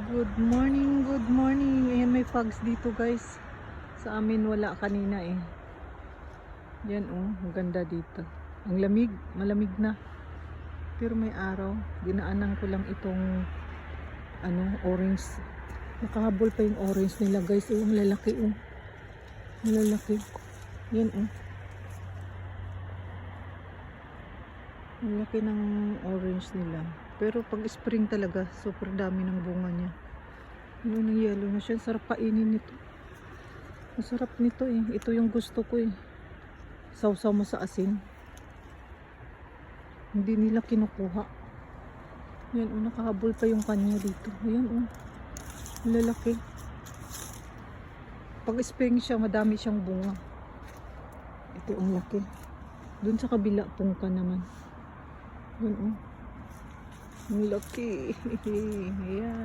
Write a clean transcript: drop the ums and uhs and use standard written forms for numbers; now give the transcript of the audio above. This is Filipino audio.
Good morning, good morning. Ayan, may fogs dito guys. Sa amin wala kanina eh. Yan oh, ang ganda dito. Ang lamig, malamig na. Pero may araw. Dinaanan ko lang itong orange. Nakahabol pa yung orange nila guys. Oh, ang lalaki oh. Ang lalaki. Yan oh. Ang laki ng orange nila. Pero pag spring talaga, super dami ng bunga niya. Yung yellow na siya. Sarap kainin nito. Masarap nito eh. Ito yung gusto ko eh. Sausaw mo sa asin. Hindi nila kinukuha. Yan oh, nakahabol pa yung kanya dito. Ayan oh. Lalaki. Pag spring siya, madami siyang bunga. Ito ang laki. Doon sa kabila, pungka naman. Yan oh. Ang laki. Ayan.